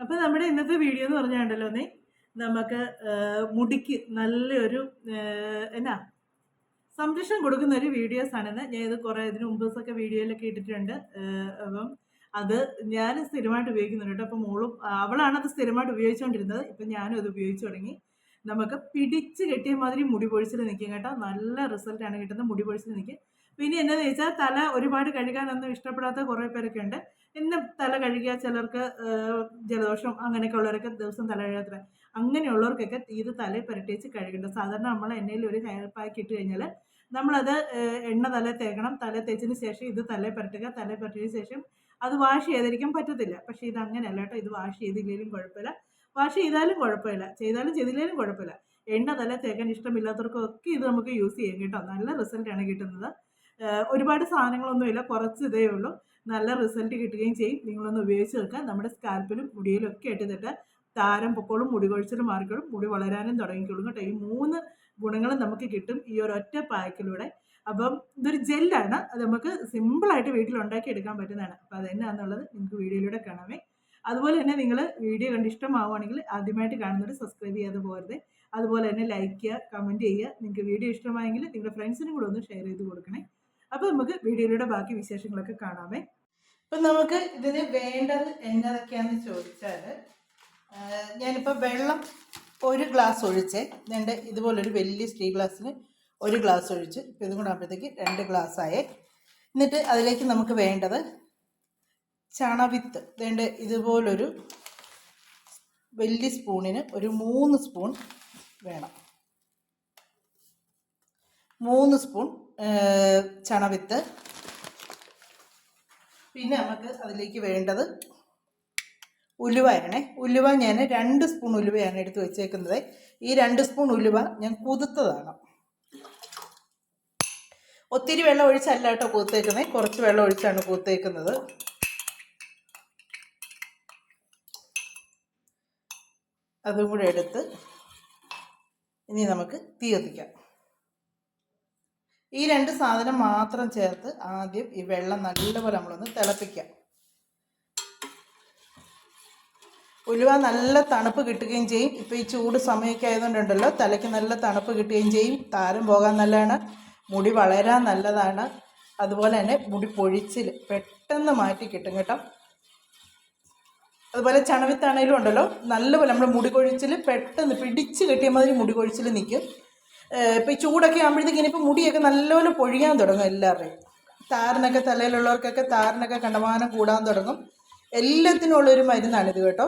അപ്പോൾ നമ്മുടെ ഇന്നത്തെ വീഡിയോ എന്ന് പറഞ്ഞാണ്ടല്ലോ നമുക്ക് മുടിക്ക് നല്ലൊരു എന്നാ സംരക്ഷണം കൊടുക്കുന്ന ഒരു വീഡിയോസ് ആണെന്ന് ഞാൻ ഇത് കുറേ ഇതിന് മുമ്പൊക്കെ വീഡിയോയിലൊക്കെ ഇട്ടിട്ടുണ്ട്. അപ്പം അത് ഞാൻ സ്ഥിരമായിട്ട് ഉപയോഗിക്കുന്നുണ്ട് കേട്ടോ. അപ്പോൾ മോളും അവളാണ് അത് സ്ഥിരമായിട്ട് ഉപയോഗിച്ചുകൊണ്ടിരുന്നത്. ഇപ്പം ഞാനും അത് ഉപയോഗിച്ച് തുടങ്ങി. നമുക്ക് പിടിച്ച് കെട്ടിയ മാതിരി മുടി പൊഴിച്ചിൽ നിൽക്കും കേട്ടോ. നല്ല റിസൾട്ടാണ് കിട്ടുന്നത്, മുടി പൊഴിച്ചിൽ നിൽക്കും. പിന്നെ എന്താണെന്ന് ചോദിച്ചാൽ തല ഒരുപാട് കഴുകാനൊന്നും ഇഷ്ടപ്പെടാത്ത കുറേ പേരൊക്കെ ഉണ്ട്. എന്നും തല കഴുകിയാൽ ചിലർക്ക് ജലദോഷം അങ്ങനെയൊക്കെ ഉള്ളവരൊക്കെ ദിവസം തല കഴുകാത്ര. അങ്ങനെയുള്ളവർക്കൊക്കെ ഇത് തലയിൽ പുരട്ടിച്ച് കഴുകേണ്ടത്. സാധാരണ നമ്മൾ എണ്ണയിൽ ഒരു ഹെയർ പാക്ക് ഇട്ട് കഴിഞ്ഞാൽ നമ്മളത് എണ്ണ തലയിൽ തേക്കണം. തലയിൽ തേച്ചതിന് ശേഷം ഇത് തലയിൽ പുരട്ടുക. തലയിൽ പുരട്ടിയതിന് ശേഷം അത് വാഷ് ചെയ്തിരിക്കാൻ പറ്റത്തില്ല. പക്ഷേ ഇത് അങ്ങനെയല്ല കേട്ടോ. ഇത് വാഷ് ചെയ്തില്ലെങ്കിലും കുഴപ്പമില്ല, വാഷ് ചെയ്താലും കുഴപ്പമില്ല, ചെയ്താലും ചെയ്തില്ലെങ്കിലും കുഴപ്പമില്ല. എണ്ണ തലയിൽ തേക്കാൻ ഇഷ്ടമില്ലാത്തവർക്കൊക്കെ ഇത് നമുക്ക് യൂസ് ചെയ്യാം കേട്ടോ. നല്ല റിസൾട്ടാണ് കിട്ടുന്നത്. ഒരുപാട് സാധനങ്ങളൊന്നുമില്ല, കുറച്ച് ഇതേ ഉള്ളൂ. നല്ല റിസൾട്ട് കിട്ടുകയും ചെയ്യും. നിങ്ങളൊന്ന് ഉപയോഗിച്ച് നോക്കുക. നമ്മുടെ സ്കാൽപ്പിലും മുടിയിലും ഒക്കെ ഇട്ടിട്ട് താരം പൊക്കോളും, മുടി കൊഴിച്ചിലും മാറിക്കോളും, മുടി വളരാനും തുടങ്ങിക്കോളും കേട്ടോ. ഈ 3 ഗുണങ്ങളും നമുക്ക് കിട്ടും ഈ ഒരൊറ്റ പാക്കിലൂടെ. അപ്പം ഇതൊരു ജെല്ലാണ്, അത് നമുക്ക് സിമ്പിളായിട്ട് വീട്ടിൽ ഉണ്ടാക്കി എടുക്കാൻ പറ്റുന്നതാണ്. അപ്പോൾ അതെന്നാന്നുള്ളത് നിങ്ങൾക്ക് വീഡിയോയിലൂടെ കാണാമേ. അതുപോലെ തന്നെ നിങ്ങൾ വീഡിയോ കണ്ട് ഇഷ്ടമാവുകയാണെങ്കിൽ ആദ്യമായിട്ട് കാണുന്നവർ സബ്സ്ക്രൈബ് ചെയ്യാതെ പോകരുത്. അതുപോലെ തന്നെ ലൈക്ക് ചെയ്യുക, കമൻറ്റ് ചെയ്യുക. നിങ്ങൾക്ക് വീഡിയോ ഇഷ്ടമായെങ്കിൽ നിങ്ങളുടെ ഫ്രണ്ട്സിനും കൂടെ ഒന്ന് ഷെയർ ചെയ്ത് കൊടുക്കണേ. അപ്പോൾ നമുക്ക് വീഡിയോയിലൂടെ ബാക്കി വിശേഷങ്ങളൊക്കെ കാണാമേ. ഇപ്പം നമുക്ക് ഇതിന് വേണ്ടത് എന്നതൊക്കെയാണെന്ന് ചോദിച്ചാൽ, ഞാനിപ്പോൾ വെള്ളം 1 ഗ്ലാസ് ഒഴിച്ച്, രണ്ട് ഇതുപോലൊരു വലിയ സ്റ്റീൽ ഗ്ലാസ്സിന് 1 ഗ്ലാസ് ഒഴിച്ച്. ഇപ്പം ഇതും കൂടെ ആകുമ്പോഴത്തേക്ക് 2 ഗ്ലാസ്സായേ. എന്നിട്ട് അതിലേക്ക് നമുക്ക് വേണ്ടത് ചണവിത്ത്. വേണ്ട ഇതുപോലൊരു വലിയ സ്പൂണിന് ഒരു 3 സ്പൂൺ വേണം. 3 സ്പൂൺ ചണവിത്ത്. പിന്നെ നമുക്ക് അതിലേക്ക് വേണ്ടത് ഉലുവയാണേ. ഉലുവ ഞാൻ 2 സ്പൂൺ ഉലുവയാണ് എടുത്ത് വെച്ചേക്കുന്നത്. ഈ 2 സ്പൂൺ ഉലുവ ഞാൻ കുതിർത്തതാണ്. ഒത്തിരി വെള്ളം ഒഴിച്ചല്ല കേട്ടോ കുതിർത്തേക്കുന്നത്, കുറച്ച് വെള്ളം ഒഴിച്ചാണ് കുതിർത്തേക്കുന്നത്. അതും കൂടെ എടുത്ത് ഇനി നമുക്ക് തീ കത്തിക്കാം. ഈ 2 സാധനം മാത്രം ചേർത്ത് ആദ്യം ഈ വെള്ളം നല്ലപോലെ നമ്മളൊന്ന് തിളപ്പിക്കാം. ഉലുവ നല്ല തണുപ്പ് കിട്ടുകയും ചെയ്യും. ഇപ്പോൾ ഈ ചൂട് സമയമൊക്കെ ആയതുകൊണ്ടുണ്ടല്ലോ, തലയ്ക്ക് നല്ല തണുപ്പ് കിട്ടുകയും ചെയ്യും. താരം പോകാൻ നല്ലതാണ്, മുടി വളരാൻ നല്ലതാണ്. അതുപോലെ തന്നെ മുടി പൊഴിച്ചിൽ പെട്ടെന്ന് മാറ്റി കിട്ടും കേട്ടോ. അതുപോലെ ചണവിത്താണേലും ഉണ്ടല്ലോ, നല്ലപോലെ നമ്മുടെ മുടി കൊഴിച്ചിൽ പെട്ടെന്ന് പിടിച്ച് കെട്ടിയ മാതിരി മുടി കൊഴിച്ചിൽ നിൽക്കും. ഇപ്പോൾ ഈ ചൂടൊക്കെ ആകുമ്പോഴത്തേക്ക് ഇനിയിപ്പോൾ മുടിയൊക്കെ നല്ലപോലെ പൊഴിയാൻ തുടങ്ങും. എല്ലാവരുടെയും താരനൊക്കെ, തലയിലുള്ളവർക്കൊക്കെ താരനൊക്കെ കണ്ടമാനം കൂടാൻ തുടങ്ങും. എല്ലാത്തിനും ഉള്ളൊരു മരുന്നാണിത് കേട്ടോ.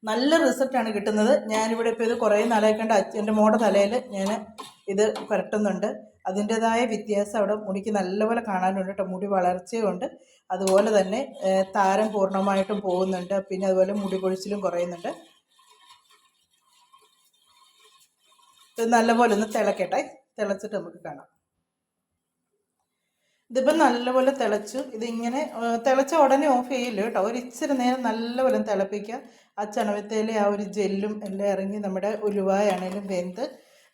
നല്ല റിസൾട്ടാണ് കിട്ടുന്നത്. ഞാനിവിടെ ഇപ്പോൾ ഇത് കുറേ നാളായി കണ്ട് എൻ്റെ മോടെ തലയിൽ ഞാൻ ഇത് പുരട്ടുന്നുണ്ട്. അതിൻ്റെതായ വ്യത്യാസം അവിടെ മുടിക്ക് നല്ലപോലെ കാണാനുണ്ട് കേട്ടോ. മുടി വളർച്ചയുണ്ട്, അതുപോലെ തന്നെ താരം പൂർണ്ണമായിട്ടും പോകുന്നുണ്ട്. പിന്നെ അതുപോലെ മുടി കൊഴിച്ചിലും കുറയുന്നുണ്ട്. ഇത് നല്ലപോലെ ഒന്ന് തിളക്കട്ടെ, തിളച്ചിട്ട് നമുക്ക് കാണാം. ഇതിപ്പോൾ നല്ലപോലെ തിളച്ചു. ഇതിങ്ങനെ തിളച്ച ഉടനെ ഓഫ് ചെയ്യില്ല കേട്ടോ. ഒരു ഇച്ചിരി നേരം നല്ലപോലെ തിളപ്പിക്കുക. ആ ചണവത്തേലെ ആ ഒരു ജെല്ലും എല്ലാം ഇറങ്ങി നമ്മുടെ ഉലുവായാണേലും വെന്ത്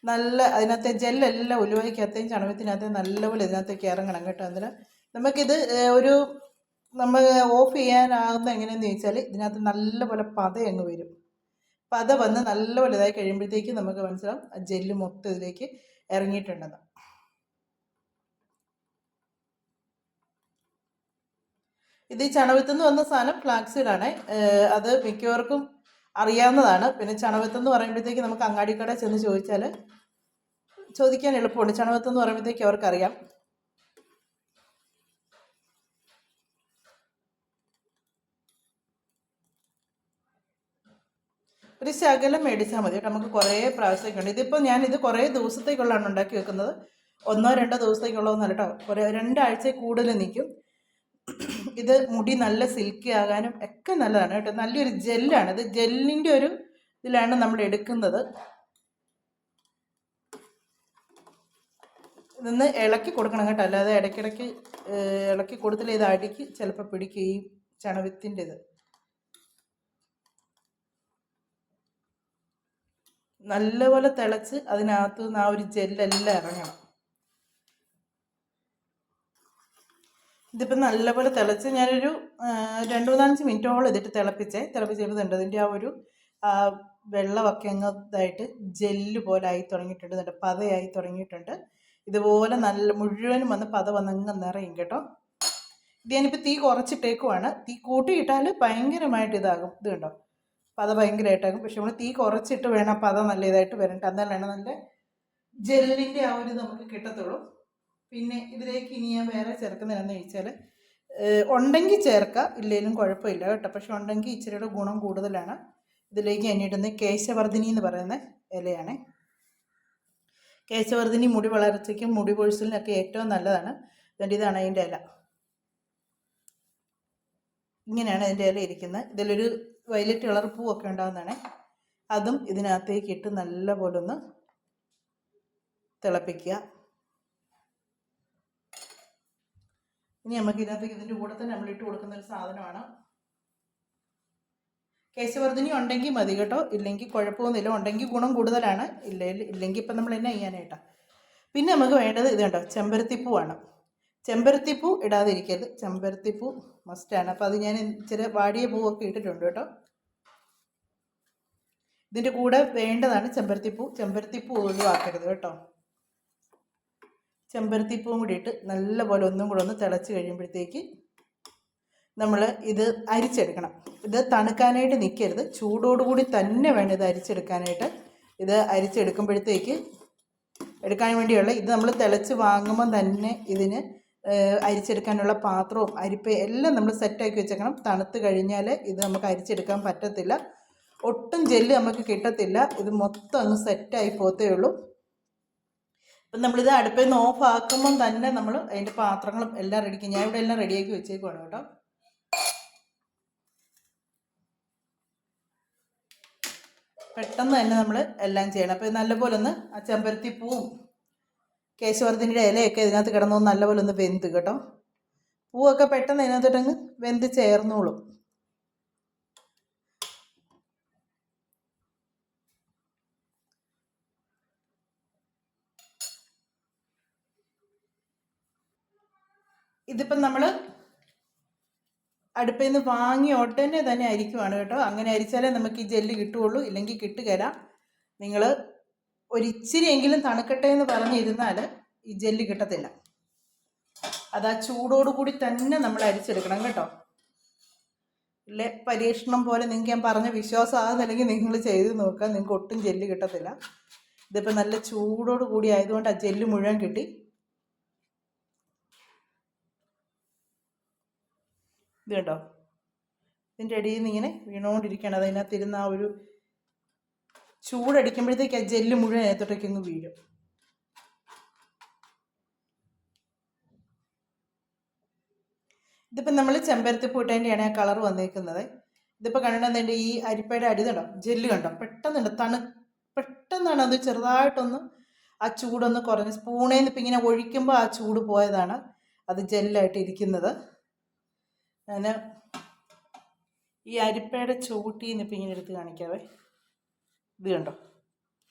നല്ല അതിനകത്തെ ജെല്ലെല്ലാം ഉലുവയ്ക്കകത്തേയും ചണവത്തിനകത്തേയും നല്ലപോലെ ഇതിനകത്തേക്ക് ഇറങ്ങണം കേട്ടോ. അന്നേരം നമുക്കിത് ഒരു നമ്മൾ ഓഫ് ചെയ്യാനാകുന്ന എങ്ങനെയാണെന്ന് ചോദിച്ചാൽ, ഇതിനകത്ത് നല്ലപോലെ പത അങ്ങ് വരും. പത വന്ന് നല്ലപോലെ ഇതായി കഴിയുമ്പോഴത്തേക്ക് നമുക്ക് മനസ്സിലാവും ആ ജെല്ല് മൊത്തം ഇതിലേക്ക് ഇറങ്ങിയിട്ടുണ്ടെന്ന്. ഇത് ഈ ചണവിത്തെന്ന് വന്ന സാധനം ഫ്ലാക്സീഡാണ്. അത് മിക്കവർക്കും അറിയാവുന്നതാണ്. പിന്നെ ചണവിത്തെന്ന് പറയുമ്പോഴത്തേക്ക് നമുക്ക് അങ്ങാടിക്കട ചെന്ന് ചോദിക്കാൻ എളുപ്പമുണ്ട്. ചണവിത്തെന്ന് പറയുമ്പോഴത്തേക്ക് അവർക്കറിയാം. ഒരു ശകലം മേടിച്ചാൽ മതി കേട്ടോ. നമുക്ക് കുറേ പ്രാവശ്യമൊക്കെ ഉണ്ട്. ഇതിപ്പോൾ ഞാനിത് കുറേ ദിവസത്തേക്കുള്ളതാണ് ഉണ്ടാക്കി വെക്കുന്നത്. 1-2 ദിവസത്തേക്കുള്ളതൊന്നല്ല കേട്ടോ. 2 ആഴ്ച കൂടുതൽ നിൽക്കും. ഇത് മുടി നല്ല സിൽക്കി ആകാനും ഒക്കെ നല്ലതാണ് കേട്ടോ. നല്ലൊരു ജെല്ലാണ് ഇത്. ജെല്ലിൻ്റെ ഒരു ഇതിലാണ് നമ്മൾ എടുക്കുന്നത്. ഇതൊന്ന് ഇളക്കി കൊടുക്കണം കേട്ടോ. അല്ലാതെ ഇടയ്ക്കിടയ്ക്ക് ഇളക്കി കൊടുത്തില്ല, ഇത് അടിക്ക് ചിലപ്പോൾ പിടിക്കുകയും ചണവിത്തിൻ്റെ ഇത് നല്ലപോലെ തിളച്ച് അതിനകത്ത് നിന്ന് ആ ഒരു ജെല്ലെല്ലാം ഇറങ്ങണം. ഇതിപ്പോൾ നല്ലപോലെ തിളച്ച് ഞാനൊരു 2-4 മിനിറ്റോളം ഇതിട്ട് തിളപ്പിച്ചപ്പോൾ ഉണ്ട് ഇതിൻ്റെ ആ ഒരു വെള്ളമൊക്കെ അങ്ങ് ഇതായിട്ട് ജെല്ല് പോലെ ആയി തുടങ്ങിയിട്ടുണ്ട്, എന്നിട്ട് പതയായി തുടങ്ങിയിട്ടുണ്ട്. ഇതുപോലെ നല്ല മുഴുവനും വന്ന് പത വന്നങ്ങ് നിറയും കേട്ടോ. ഇത് ഞാനിപ്പോൾ തീ കുറച്ചിട്ടേക്കുവാണ്. തീ കൂട്ടിയിട്ടാൽ ഭയങ്കരമായിട്ട് ഇതാകും. ഇത് കണ്ടോ, പത ഭയങ്കരമായിട്ടാകും. പക്ഷെ നമ്മൾ തീ കുറച്ചിട്ട് വേണം പത നല്ല ഇതായിട്ട് വരണ്ട, എന്നാലാണ് നല്ല ജെല്ലിൻ്റെ ആ ഒരു നമുക്ക് കിട്ടത്തുള്ളൂ. പിന്നെ ഇതിലേക്ക് ഇനി ഞാൻ വേറെ ചേർക്കുന്നതെന്ന് ചോദിച്ചാൽ, ഉണ്ടെങ്കിൽ ചേർക്കാം, ഇല്ലെങ്കിലും കുഴപ്പമില്ല കേട്ടോ. പക്ഷെ ഉണ്ടെങ്കിൽ ഇച്ചിരിയുടെ ഗുണം കൂടുതലാണ്. ഇതിലേക്ക് ഞാൻ ഇടുന്ന കേശവർദ്ധിനി എന്ന് പറയുന്ന ഇലയാണ്. കേശവർദ്ധിനി മുടി വളർച്ചയ്ക്കും മുടി കൊഴിച്ചിലിനൊക്കെ ഏറ്റവും നല്ലതാണ്. എന്നിട്ട് ഇതാണ് അതിൻ്റെ ഇല. ഇങ്ങനെയാണ് അതിൻ്റെ ഇല ഇരിക്കുന്നത്. ഇതിലൊരു വയലറ്റ് കളർ പൂവൊക്കെ ഉണ്ടാകുന്നതാണ്. അതും ഇതിനകത്തേക്ക് ഇട്ട് നല്ല പോലെ ഒന്ന് തിളപ്പിക്കുക. ഇനി നമുക്ക് ഇതിനകത്തേക്ക് ഇതിൻ്റെ കൂടെ തന്നെ നമ്മൾ ഇട്ട് കൊടുക്കുന്ന ഒരു സാധനമാണ് കേശവർദ്ധിനി. ഉണ്ടെങ്കിൽ മതി കേട്ടോ, ഇല്ലെങ്കിൽ കുഴപ്പമൊന്നുമില്ല. ഉണ്ടെങ്കിൽ ഗുണം കൂടുതലാണ്, ഇല്ലെങ്കിൽ ഇപ്പം നമ്മൾ എന്നാ ചെയ്യാനായിട്ടാണ്. പിന്നെ നമുക്ക് വേണ്ടത് ഇത് കേട്ടോ, ചെമ്പരത്തിപ്പൂവാണ്. ചെമ്പരത്തിപ്പൂ ഇടാതിരിക്കരുത്, ചെമ്പരത്തിപ്പൂ മസ്റ്റാണ്. അപ്പോൾ അത് ഞാൻ ഇച്ചിരി വാടിയ പൂവൊക്കെ ഇട്ടിട്ടുണ്ട് കേട്ടോ. ഇതിൻ്റെ കൂടെ വേണ്ടതാണ് ചെമ്പരത്തിപ്പൂ. ചെമ്പരത്തിപ്പൂ ഒഴിവാക്കരുത് കേട്ടോ. ചെമ്പരത്തിപ്പൂവും കൂടി ഇട്ട് നല്ലപോലെ ഒന്നും കൂടെ ഒന്ന് തിളച്ച് കഴിയുമ്പോഴത്തേക്ക് നമ്മൾ ഇത് അരിച്ചെടുക്കണം. ഇത് തണുക്കാനായിട്ട് നിൽക്കരുത്, ചൂടോടുകൂടി തന്നെ വേണം ഇത് അരിച്ചെടുക്കാനായിട്ട്. ഇത് അരിച്ചെടുക്കുമ്പോഴത്തേക്ക് എടുക്കാൻ വേണ്ടിയുള്ള ഇത് നമ്മൾ തിളച്ച് വാങ്ങുമ്പം തന്നെ ഇതിന് അരിച്ചെടുക്കാനുള്ള പാത്രവും അരിപ്പ എല്ലാം നമ്മൾ സെറ്റാക്കി വെച്ചേക്കണം. തണുത്ത് കഴിഞ്ഞാൽ ഇത് നമുക്ക് അരിച്ചെടുക്കാൻ പറ്റത്തില്ല, ഒട്ടും ജെല്ല് നമുക്ക് കിട്ടത്തില്ല. ഇത് മൊത്തം അങ്ങ് സെറ്റായി പോത്തേ ഉള്ളൂ. അപ്പം നമ്മളിത് അടുപ്പിൽ നിന്ന് ഓഫ് ആക്കുമ്പം തന്നെ നമ്മൾ അതിൻ്റെ പാത്രങ്ങളും എല്ലാം റെഡിക്കും. ഞാൻ ഇവിടെ എല്ലാം റെഡിയാക്കി വെച്ചേക്കുവാണ് കേട്ടോ. പെട്ടെന്ന് തന്നെ നമ്മൾ എല്ലാം ചെയ്യണം. അപ്പോൾ നല്ലപോലെ ഒന്ന് ആ ചെമ്പരത്തിപ്പൂവും കേശവർദ്ധിനിയുടെ ഇലയൊക്കെ ഇതിനകത്ത് കിടന്നു നല്ലപോലെ ഒന്ന് വെന്ത് കേട്ടോ. പൂവൊക്കെ പെട്ടെന്ന് ഇതിനകത്തോട്ടങ്ങ് വെന്ത് ചേർന്നോളും. ഇതിപ്പം നമ്മൾ അടുപ്പിൽ നിന്ന് വാങ്ങി ഉടനെ തന്നെ അരിക്കുവാണ് കേട്ടോ. അങ്ങനെ അരിച്ചാലേ നമുക്ക് ഈ ജെല്ല് കിട്ടുകയുള്ളൂ, ഇല്ലെങ്കിൽ കിട്ടുകയില്ല. നിങ്ങൾ ഒരിച്ചിരിയെങ്കിലും തണുക്കട്ടെ എന്ന് പറഞ്ഞിരുന്നാൽ ഈ ജെല്ല് കിട്ടത്തില്ല. അത് ആ ചൂടോടുകൂടി തന്നെ നമ്മൾ അരിച്ചെടുക്കണം കേട്ടോ. ഇല്ലേ, പരീക്ഷണം പോലെ നിങ്ങൾക്ക് ഞാൻ പറഞ്ഞ വിശ്വാസമാകുന്നില്ലെങ്കിൽ നിങ്ങൾ ചെയ്ത് നോക്കുക, നിങ്ങൾക്ക് ഒട്ടും ജെല്ല് കിട്ടത്തില്ല. ഇതിപ്പോൾ നല്ല ചൂടോട് കൂടി ആയതുകൊണ്ട് ആ ജെല്ല് മുഴുവൻ കിട്ടി. ഇത് കേട്ടോ, ഇതിൻ്റെ അടിയിൽ നിന്ന് ഇങ്ങനെ വീണുകൊണ്ടിരിക്കുകയാണ്. അതിനകത്തിരുന്ന് ആ ഒരു ചൂടടിക്കുമ്പോഴത്തേക്ക് ആ ജെല്ല് മുഴുവൻ അതിനകത്തോട്ടേക്ക് അങ്ങ് വീഴും. ഇതിപ്പോൾ നമ്മൾ ചെമ്പരത്തിപ്പൂ ഇട്ടതിൻ്റെയാണ് ആ കളർ വന്നേക്കുന്നത്. ഇതിപ്പോൾ കണ്ടിട്ടുണ്ടെങ്കിൽ ഈ അരിപ്പയുടെ അടി കണ്ടോ, ജെല്ല് കണ്ടോ, പെട്ടെന്നാണ് അത് ചെറുതായിട്ടൊന്ന് ആ ചൂടൊന്ന് കുറഞ്ഞ് സ്പൂണിൽ നിന്ന് ഇപ്പം ഇങ്ങനെ ഒഴിക്കുമ്പോൾ ആ ചൂട് പോയതാണ് അത് ജെല്ലായിട്ട് ഇരിക്കുന്നത്. ഞാൻ ഈ അരിപ്പയുടെ ചൂട്ടിൽ നിന്ന് ഇപ്പം ഇങ്ങനെ എടുത്ത് കാണിക്കാവേ. ഇത് കണ്ടോ,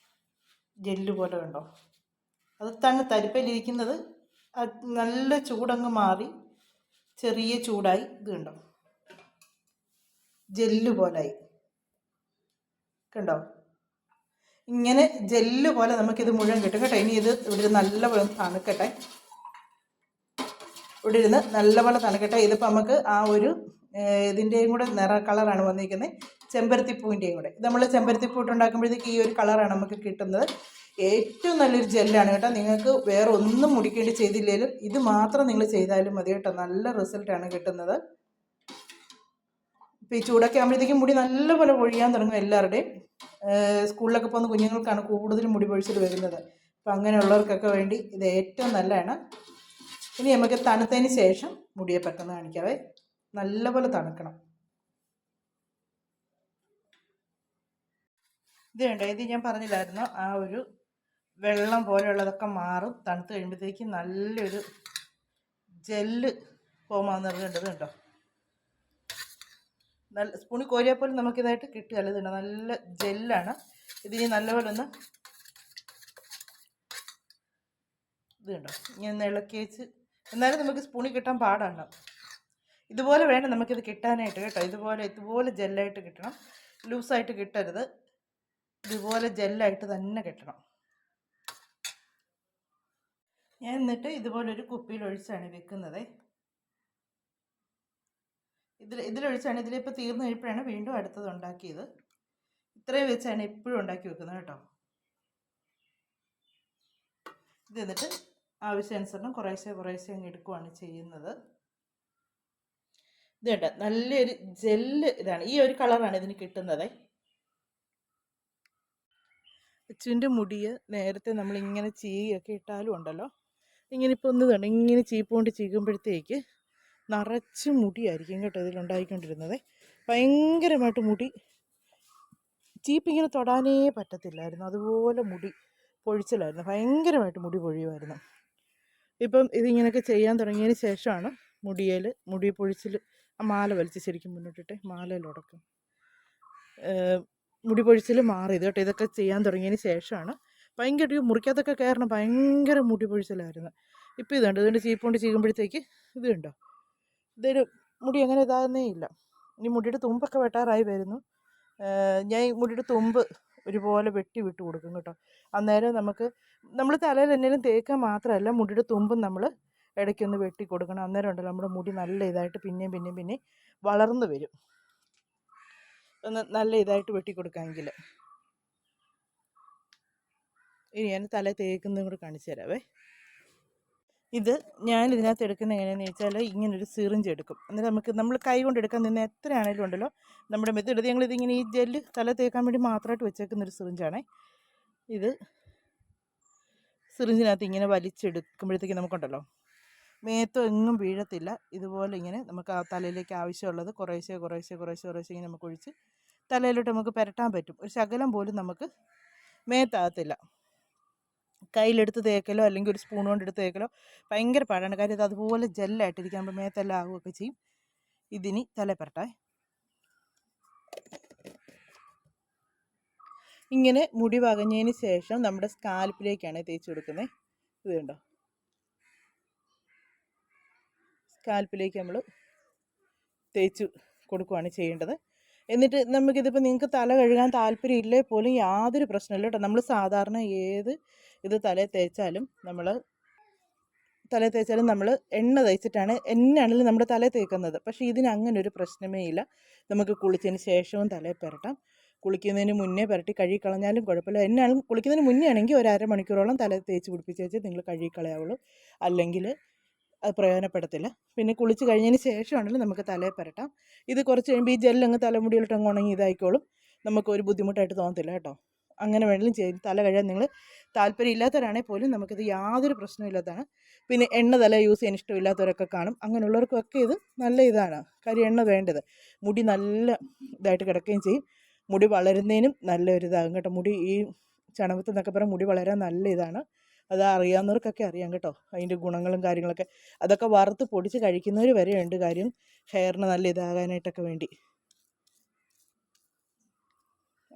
ജെല്ല് പോലെ കണ്ടോ, അത് തരിപ്പയിലിരിക്കുന്നത് നല്ല ചൂടങ്ങ് മാറി ചെറിയ ചൂടായി. ഇത് കണ്ടോ, ജെല്ല് പോലായി കണ്ടോ. ഇങ്ങനെ ജെല്ല് പോലെ നമുക്കിത് മുഴുവൻ കിട്ടും കേട്ടോ. ഇനി ഇത് ഇവിടെ നല്ലപോലെ തണുക്കട്ടെ, ഇവിടെ ഇരുന്ന് നല്ലപോലെ തണുക്കട്ടെ. ഇതിപ്പോൾ നമുക്ക് ആ ഒരു ഇതിൻ്റെയും കൂടെ കളറാണ് വന്നിരിക്കുന്നത്, ചെമ്പരത്തിപ്പൂവിൻ്റെയും കൂടെ. ഇത് നമ്മൾ ചെമ്പരത്തിപ്പൂ ഇട്ടുണ്ടാക്കുമ്പോഴത്തേക്ക് ഈ ഒരു കളറാണ് നമുക്ക് കിട്ടുന്നത്. ഏറ്റവും നല്ലൊരു ജെല്ലാണ് കേട്ടോ. നിങ്ങൾക്ക് വേറെ ഒന്നും മുടിക്കേണ്ടി ചെയ്തില്ലെങ്കിലും ഇത് മാത്രം നിങ്ങൾ ചെയ്താലും മതി കേട്ടോ, നല്ല റിസൾട്ടാണ് കിട്ടുന്നത്. ഇപ്പോൾ ഈ ചൂടൊക്കെ ആകുമ്പോഴത്തേക്കും മുടി നല്ലപോലെ പൊഴിയാൻ തുടങ്ങും എല്ലാവരുടെയും. സ്കൂളിലൊക്കെ പോകുന്ന കുഞ്ഞുങ്ങൾക്കാണ് കൂടുതലും മുടി പൊഴിച്ചിൽ വരുന്നത്. അപ്പോൾ അങ്ങനെയുള്ളവർക്കൊക്കെ വേണ്ടി ഇത് ഏറ്റവും നല്ലതാണ്. ഇനി നമുക്ക് തണുത്തതിന് ശേഷം മുടിയെ പെട്ടെന്ന് കാണിക്കാവേ. നല്ലപോലെ തണുക്കണം. ഇത് വേണ്ട, ഇത് ഞാൻ പറഞ്ഞില്ലായിരുന്നു, ആ ഒരു വെള്ളം പോലെയുള്ളതൊക്കെ മാറും. തണുത്ത് കഴിയുമ്പോഴത്തേക്ക് നല്ലൊരു ജെല്ല് ഫോമാന്ന് പറഞ്ഞിട്ടുണ്ട് കേട്ടോ. നല്ല സ്പൂണിൽ കോരിയാൽ പോലും നമുക്കിതായിട്ട് കിട്ടുകയല്ല. ഇതുണ്ട്, നല്ല ജെല്ലാണ്. ഇതിനി നല്ലപോലെ ഒന്ന് ഇത് കണ്ടോ, ഇങ്ങനെ ഇളക്കി വെച്ച് എന്നാലും നമുക്ക് സ്പൂണിൽ കിട്ടാൻ പാടാണ്. ഇതുപോലെ വേണം നമുക്കിത് കിട്ടാനായിട്ട് കേട്ടോ. ഇതുപോലെ ജെല്ലായിട്ട് കിട്ടണം, ലൂസായിട്ട് കിട്ടരുത്. ഇതുപോലെ ജെല്ലായിട്ട് തന്നെ കിട്ടണം. ഞാൻ എന്നിട്ട് ഇതുപോലൊരു കുപ്പിയിൽ ഒഴിച്ചാണ് വെക്കുന്നത്. ഇതിലൊഴിച്ചാണ്. ഇതിലിപ്പോൾ തീർന്നു കഴിയുമ്പോഴാണ് വീണ്ടും അടുത്തത് ഉണ്ടാക്കിയത്. ഇത്രയും വെച്ചാണ് എപ്പോഴും ഉണ്ടാക്കി വെക്കുന്നത് കേട്ടോ. ഇത് എന്നിട്ട് ആവശ്യാനുസരണം കുറേശ്ശെ അങ്ങ് എടുക്കുകയാണ് ചെയ്യുന്നത്. ഇത് കേട്ടോ, നല്ലൊരു ജെല്ല് ഇതാണ്. ഈ ഒരു കളറാണ് ഇതിന് കിട്ടുന്നത്. അച്ചുവിൻ്റെ മുടിയെ നേരത്തെ നമ്മളിങ്ങനെ ചീയൊക്കെ ഇട്ടാലും ഉണ്ടല്ലോ, ഇങ്ങനെ ഇപ്പോൾ ഒന്ന് തന്നെ ഇങ്ങനെ ചീപ്പ് കൊണ്ട് ചീകുമ്പോഴത്തേക്ക് നിറച്ച് മുടിയായിരിക്കും കേട്ടോ ഇതിലുണ്ടായിക്കൊണ്ടിരുന്നത്. ഭയങ്കരമായിട്ട് മുടി ചീപ്പിങ്ങനെ തൊടാനേ പറ്റത്തില്ലായിരുന്നു. അതുപോലെ മുടി പൊഴിച്ചിലായിരുന്നു, ഭയങ്കരമായിട്ട് മുടി പൊഴിയുമായിരുന്നു. ഇപ്പം ഇതിങ്ങനെയൊക്കെ ചെയ്യാൻ തുടങ്ങിയതിന് ശേഷമാണ് മുടി പൊഴിച്ചിൽ. ആ മാല വലിച്ച് ശരിക്കും മുന്നോട്ടിട്ട് മാലയിലുടക്കും. മുടി പൊഴിച്ചിൽ മാറിയത് കേട്ടോ. ഇതൊക്കെ ചെയ്യാൻ തുടങ്ങിയതിന് ശേഷമാണ്. ഭയങ്കര മുറിക്കകത്തൊക്കെ കയറണം, ഭയങ്കര മുടി പൊഴിച്ചിലായിരുന്നു. ഇപ്പോൾ ഇതുണ്ട്, ഇതുകൊണ്ട് ചീപ്പ് കൊണ്ട് ചെയ്യുമ്പോഴത്തേക്ക് ഇത് കണ്ടോ, ഇതൊരു മുടി അങ്ങനെ ഇതാകുന്നേ ഇല്ല. ഇനി മുടിയുടെ തുമ്പൊക്കെ വെട്ടാറായി വരുന്നു. ഞാൻ ഈ മുടിയുടെ തുമ്പ് ഒരുപോലെ വെട്ടി വിട്ട് കൊടുക്കും കേട്ടോ. അന്നേരം നമ്മൾ തലയിൽ എന്തെങ്കിലും തേക്കാൻ മാത്രമല്ല, മുടിയുടെ തുമ്പും നമ്മൾ ഇടയ്ക്കൊന്ന് വെട്ടി കൊടുക്കണം. അന്നേരം ഉണ്ടല്ലോ നമ്മുടെ മുടി നല്ല ഇതായിട്ട് പിന്നെയും വളർന്നു വരും. ഒന്ന് നല്ല ഇതായിട്ട് വെട്ടി കൊടുക്കാമെങ്കിൽ. ഇനി ഞാൻ തല തേക്കുന്നതും കൂടെ കാണിച്ചു തരാവേ. ഇത് ഞാൻ ഇതിനകത്ത് എടുക്കുന്നത് എങ്ങനെയാണെന്ന് വെച്ചാൽ, ഇങ്ങനൊരു സിറിഞ്ച് എടുക്കും. എന്നിട്ട് നമ്മൾ കൈ കൊണ്ട് എടുക്കാൻ നിന്ന് എത്രയാണേലും ഉണ്ടല്ലോ നമ്മുടെ മെത്തേഡ്. ഞങ്ങളിതിങ്ങനെ ഈ ജെല്ല് തല തേക്കാൻ വേണ്ടി മാത്രമായിട്ട് വെച്ചേക്കുന്നൊരു സിറിഞ്ചാണേ ഇത്. സിറിഞ്ചിനകത്ത് ഇങ്ങനെ വലിച്ചെടുക്കുമ്പോഴത്തേക്ക് നമുക്കുണ്ടല്ലോ മേത്തും എങ്ങും വീഴത്തില്ല. ഇതുപോലെ ഇങ്ങനെ നമുക്ക് ആ തലയിലേക്ക് ആവശ്യമുള്ളത് കുറേശ്ശെ ഇങ്ങനെ നമുക്ക് ഒഴിച്ച് തലയിലോട്ട് നമുക്ക് പുരട്ടാൻ പറ്റും. ഒരു ശകലം പോലും നമുക്ക് മേത്താകത്തില്ല. കയ്യിലെടുത്ത് തേക്കലോ അല്ലെങ്കിൽ ഒരു സ്പൂൺ കൊണ്ട് എടുത്ത് തേക്കലോ ഭയങ്കര പാടാണ്. കാര്യം ഇത് അതുപോലെ ജെല്ലായിട്ടിരിക്കുമ്പോൾ മേത്തെല്ലാം ആവുകയൊക്കെ ചെയ്യും. ഇതിനി തല പുരട്ടാം. ഇങ്ങനെ മുടി വകഞ്ഞതിന് ശേഷം നമ്മുടെ സ്കാൽപ്പിലേക്കാണ് തേച്ച് കൊടുക്കുന്നത്. ഇത് കണ്ടോ, സ്കാൽപ്പിലേക്ക് നമ്മൾ തേച്ച് കൊടുക്കുകയാണ് ചെയ്യേണ്ടത്. എന്നിട്ട് നമുക്കിതിപ്പോൾ നിങ്ങൾക്ക് തല കഴുകാൻ താല്പര്യം ഇല്ലേ പോലും യാതൊരു പ്രശ്നമില്ല കേട്ടോ. നമ്മൾ സാധാരണ ഏത് ഇത് തലയിൽ തേച്ചാലും നമ്മൾ എണ്ണ തേച്ചിട്ടാണ് എണ്ണയാണെങ്കിലും നമ്മുടെ തലയിൽ തേക്കുന്നത്. പക്ഷേ ഇതിന് അങ്ങനെ ഒരു പ്രശ്നമേ ഇല്ല. നമുക്ക് കുളിച്ചതിന് ശേഷവും തലയിൽ പുരട്ടാം. കുളിക്കുന്നതിന് മുന്നേ പുരട്ടി കഴുകിക്കളഞ്ഞാലും കുഴപ്പമില്ല. എന്നാലും കുളിക്കുന്നതിന് മുന്നേ ആണെങ്കിൽ ഒരു അരമണിക്കൂറോളം തല തേച്ച് പിടിപ്പിച്ച് വെച്ച് നിങ്ങൾ കഴുകിക്കളയാവുള്ളൂ. അല്ലെങ്കിൽ അത് പ്രയോജനപ്പെടത്തില്ല. പിന്നെ കുളിച്ച് കഴിഞ്ഞതിന് ശേഷമാണെങ്കിലും നമുക്ക് തലയിൽ പുരട്ടാം. ഇത് കുറച്ച് കഴിയുമ്പോൾ ഈ ജെല്ലങ്ങ് തലമുടിയിലോട്ട് അങ്ങ് ഉണങ്ങി ഇതായിക്കോളും. നമുക്കൊരു ബുദ്ധിമുട്ടായിട്ട് തോന്നത്തില്ല കേട്ടോ. അങ്ങനെ വേണമെങ്കിലും ചെയ്ത് തല കഴുകാൻ നിങ്ങൾ താല്പര്യം ഇല്ലാത്തവരാണെങ്കിൽ പോലും നമുക്കിത് യാതൊരു പ്രശ്നമില്ലാത്തതാണ്. പിന്നെ എണ്ണ തല യൂസ് ചെയ്യാൻ ഇഷ്ടമില്ലാത്തവരൊക്കെ കാണും. അങ്ങനെയുള്ളവർക്കൊക്കെ ഇത് നല്ല ഇതാണ്. കാര്യം എണ്ണ വേണ്ടത്. മുടി നല്ല ഇതായിട്ട് കിടക്കുകയും ചെയ്യും. മുടി വളരുന്നതിനും നല്ലൊരിതാകും കേട്ടോ. മുടി ഈ ചണവത്ത് എന്നൊക്കെ പറഞ്ഞാൽ മുടി വളരാൻ നല്ല ഇതാണ്. അത് അറിയാവുന്നവർക്കൊക്കെ അറിയാം കേട്ടോ, അതിൻ്റെ ഗുണങ്ങളും കാര്യങ്ങളൊക്കെ. അതൊക്കെ വറുത്ത് പൊടിച്ച് കഴിക്കുന്നവർ വരെ ഉണ്ട്. കാര്യം ഹെയറിന് നല്ല ഇതാകാനായിട്ടൊക്കെ വേണ്ടി.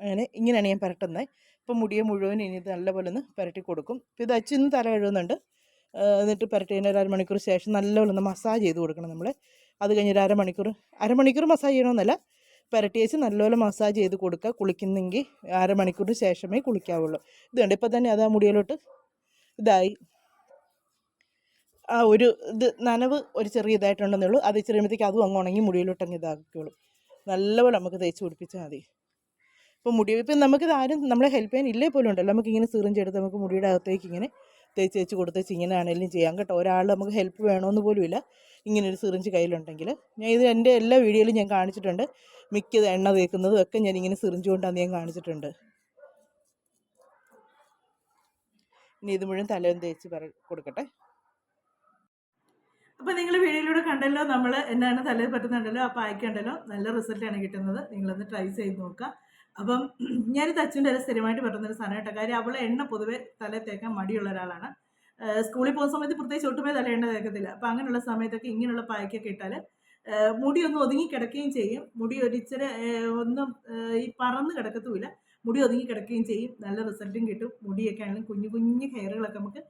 അങ്ങനെ ഇങ്ങനെയാണ് ഞാൻ പുരട്ടുന്നത്. ഇപ്പം മുടിയെ മുഴുവൻ ഇനി ഇത് നല്ലപോലെ ഒന്ന് പുരട്ടി കൊടുക്കും. ഇപ്പോൾ ഇത് അച്ചിന്ന് തല കഴുകുന്നുണ്ട്. എന്നിട്ട് പുരട്ടിയതിന് ഒരു അരമണിക്കൂർ ശേഷം നല്ലപോലെ ഒന്ന് മസാജ് ചെയ്ത് കൊടുക്കണം നമ്മൾ. അത് കഴിഞ്ഞൊരു അരമണിക്കൂർ മസാജ് ചെയ്യണമെന്നല്ല, പുരട്ടി വെച്ച് നല്ലപോലെ മസാജ് ചെയ്ത് കൊടുക്കുക. കുളിക്കുന്നെങ്കിൽ അരമണിക്കൂറിന് ശേഷമേ കുളിക്കാവുള്ളൂ. ഇത് കണ്ട് ഇപ്പം തന്നെ അത് ആ മുടിയിലോട്ട് ഇതായി. ആ ഒരു ഇത് നനവ് ഒരു ചെറിയ ഇതായിട്ടുണ്ടെന്നേ ഉള്ളൂ. അത് ചെറിയുമ്പോഴത്തേക്ക് അതും അങ്ങ് ഉണങ്ങി മുടിയിലോട്ടങ്ങ് ഇതാക്കിക്കോളും. നല്ലപോലെ നമുക്ക് തേച്ച് പിടിപ്പിച്ചാൽ മതി. ഇപ്പോൾ ഇപ്പം നമുക്കിത് ആരും നമ്മളെ ഹെൽപ്പ് ചെയ്യാൻ ഇല്ലേ പോലും ഉണ്ടല്ലോ, നമുക്കിങ്ങനെ സിറിഞ്ച് എടുത്ത് നമുക്ക് മുടിയുടെ അകത്തേക്ക് ഇങ്ങനെ തേച്ച് കൊടുത്തേച്ച് ഇങ്ങനെ ആണെങ്കിലും ചെയ്യാം കേട്ടോ. ഒരാൾ നമുക്ക് ഹെൽപ്പ് വേണമെന്ന് പോലും ഇല്ല ഇങ്ങനൊരു സിറിഞ്ച് കയ്യിലുണ്ടെങ്കിൽ. ഞാൻ ഇത് എൻ്റെ എല്ലാ വീഡിയോയിലും ഞാൻ കാണിച്ചിട്ടുണ്ട്. മിക്കത് എണ്ണ തേക്കുന്നതും ഒക്കെ ഞാനിങ്ങനെ സിറിഞ്ച് കൊണ്ടാണ് ഞാൻ കാണിച്ചിട്ടുണ്ട്. ഇനി ഇത് മുഴുവൻ തലയും തേച്ച് കൊടുക്കട്ടെ. അപ്പോൾ നിങ്ങൾ വീഡിയോയിലൂടെ കണ്ടല്ലോ നമ്മൾ എന്നാണ് തലയിൽ പറ്റുന്നുണ്ടല്ലോ. അപ്പോൾ അയക്കണ്ടല്ലോ, നല്ല റിസൾട്ടാണ് കിട്ടുന്നത്. നിങ്ങളൊന്ന് ട്രൈ ചെയ്ത് നോക്കുക. അപ്പം ഞാനിത് അച്ഛൻ്റെ സ്ഥിരമായിട്ട് പറ്റുന്നൊരു സാധനം കേട്ടോ. കാര്യം അവൾ എണ്ണ പൊതുവെ തലയിൽ തേക്കാൻ മടിയുള്ള ഒരാളാണ്. സ്കൂളിൽ പോകുന്ന സമയത്ത് പ്രത്യേകിച്ച് ഒട്ടുമേ തല എണ്ണ തേക്കത്തില്ല. അപ്പം അങ്ങനെയുള്ള സമയത്തൊക്കെ ഇങ്ങനെയുള്ള പായ്ക്കൊക്കെ ഇട്ടാൽ മുടി ഒന്ന് ഒതുങ്ങി കിടക്കുകയും ചെയ്യും. മുടി ഒരിച്ചിരി ഒന്നും ഈ പറന്ന് കിടക്കത്തുമില്ല. മുടി ഒതുങ്ങി കിടക്കുകയും ചെയ്യും. നല്ല റിസൾട്ടും കിട്ടും. മുടിയൊക്കെ ആണെങ്കിലും കുഞ്ഞു കുഞ്ഞു ഹെയറുകളൊക്കെ നമുക്ക്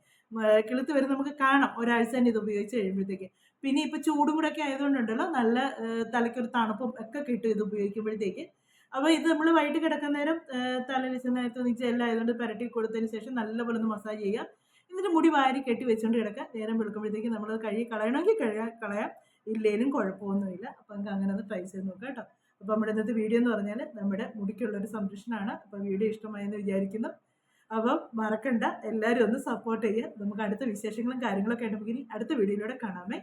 കിളുത്ത് വരും, നമുക്ക് കാണാം ഒരാഴ്ച തന്നെ ഇത് ഉപയോഗിച്ച് കഴിയുമ്പോഴത്തേക്ക്. പിന്നെ ഇപ്പൊ ചൂടും കൂടെ ഒക്കെ ആയതുകൊണ്ടുണ്ടല്ലോ നല്ല തലയ്ക്കൊരു തണുപ്പും ഒക്കെ കിട്ടും ഇത് ഉപയോഗിക്കുമ്പോഴത്തേക്ക്. അപ്പോൾ ഇത് നമ്മൾ വൈകിട്ട് കിടക്കുന്ന നേരം തലയിൽ നേരത്തെ ജെൽ ആയതുകൊണ്ട് പുരട്ടി കൊടുത്തതിന് ശേഷം നല്ലപോലെ ഒന്ന് മസാജ് ചെയ്യുക. എന്നിട്ട് മുടി വാരി കെട്ടി വെച്ചുകൊണ്ട് കിടക്കുക. നേരം വെളുക്കുമ്പോഴത്തേക്ക് നമ്മൾ കഴുകി കളയണമെങ്കിൽ കളയാം, ഇല്ലേലും കുഴപ്പമൊന്നുമില്ല. അപ്പം നിങ്ങൾക്ക് അങ്ങനെ ഒന്ന് ട്രൈ ചെയ്ത് നോക്കാം കേട്ടോ. അപ്പോൾ നമ്മുടെ ഇന്നത്തെ വീഡിയോ എന്ന് പറഞ്ഞാൽ നമ്മുടെ മുടിക്കുള്ളൊരു സംരക്ഷണമാണ്. അപ്പോൾ വീഡിയോ ഇഷ്ടമായെന്ന് വിചാരിക്കുന്നു. അപ്പം മറക്കണ്ട, എല്ലാവരും ഒന്ന് സപ്പോർട്ട് ചെയ്യുക. നമുക്ക് അടുത്ത വിശേഷങ്ങളും കാര്യങ്ങളൊക്കെ ഉണ്ടെങ്കിൽ അടുത്ത വീഡിയോയിലൂടെ കാണാമേ.